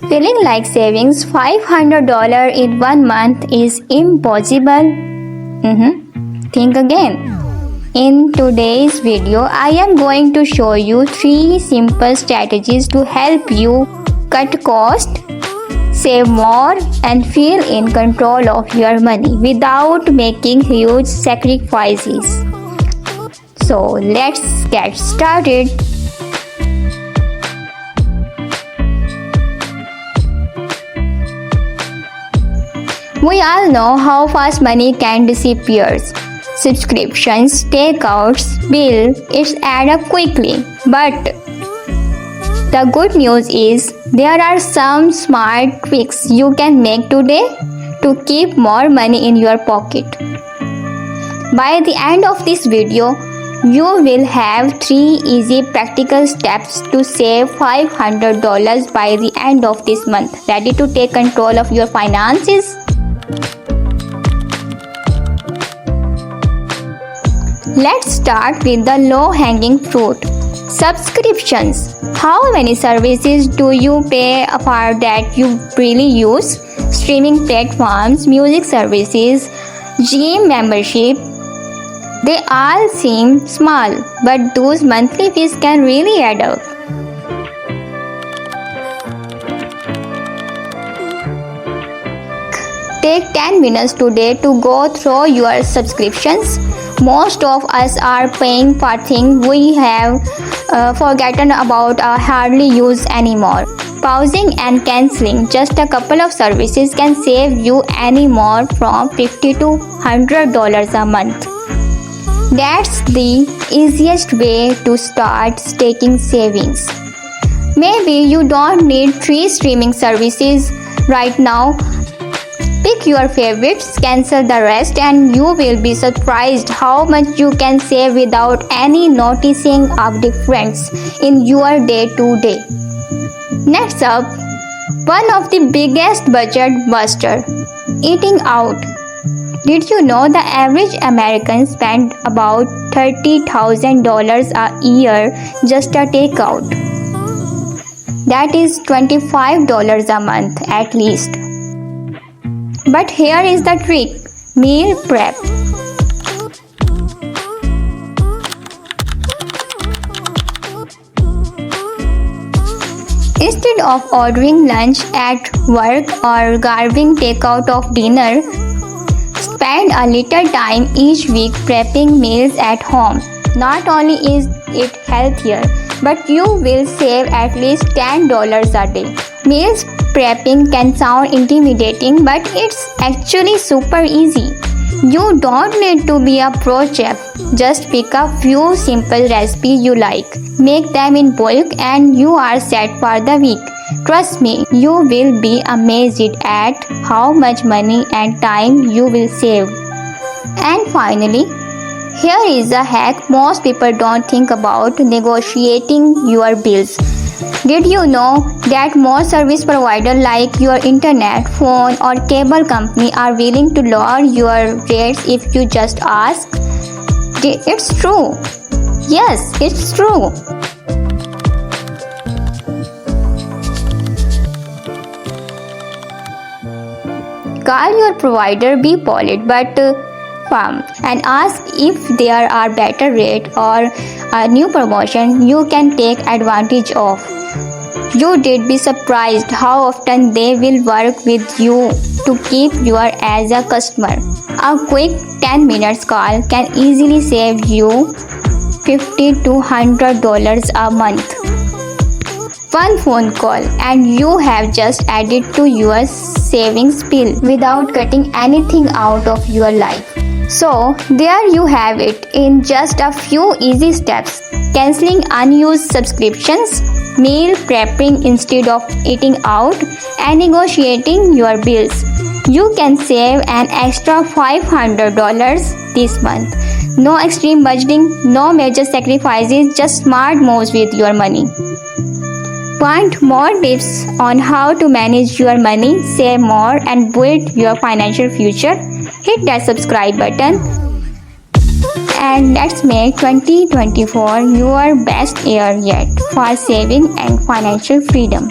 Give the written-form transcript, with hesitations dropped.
Feeling like saving $500 in 1 month is impossible? Think again. In today's video, I am going to show you 3 simple strategies to help you cut cost, save more, and feel in control of your money without making huge sacrifices. So let's get started. We all know how fast money can disappear. Subscriptions, takeouts, bills, it's add up quickly. But the good news is there are some smart tricks you can make today to keep more money in your pocket. By the end of this video, you will have 3 easy practical steps to save $500 by the end of this month. Ready to take control of your finances? Let's start with the low-hanging fruit. Subscriptions. How many services do you pay for that you really use? Streaming platforms, music services, gym membership. They all seem small, but those monthly fees can really add up. Take 10 minutes today to go through your subscriptions. Most of us are paying for things we have forgotten about or hardly use anymore. Pausing and cancelling just a couple of services can save you anywhere from $50 to $100 a month. That's the easiest way to start stacking savings. Maybe you don't need 3 streaming services right now. Pick your favorites, cancel the rest, and you will be surprised how much you can save without any noticing of difference in your day-to-day. Next up, one of the biggest budget buster, eating out. Did you know the average American spend about $30,000 a year just a takeout? That is $25 a month at least. But here is the trick: meal prep. Instead of ordering lunch at work or grabbing takeout of dinner, spend a little time each week prepping meals at home. Not only is it healthier, but you will save at least $10 a day. Meals prepping can sound intimidating, but it's actually super easy. You don't need to be a pro chef. Just pick a few simple recipes you like, make them in bulk, and you are set for the week. Trust me, you will be amazed at how much money and time you will save. And finally, here is a hack most people don't think about: negotiating your bills. Did you know that most service providers like your internet, phone, or cable company are willing to lower your rates if you just ask? It's true. Yes, it's true. Call your provider, be polite but firm, and ask if there are better rate or a new promotion you can take advantage of. You did be surprised how often they will work with you to keep you as a customer. A quick 10 minutes call can easily save you $50 to $100 a month. One phone call and you have just added to your savings bill without cutting anything out of your life. So there you have it in just a few easy steps: cancelling unused subscriptions, meal prepping instead of eating out, and negotiating your bills. You can save an extra $500 this month. No extreme budgeting, no major sacrifices, just smart moves with your money. Want more tips on how to manage your money, save more, and build your financial future? Hit that subscribe button and let's make 2024 your best year yet for saving and financial freedom.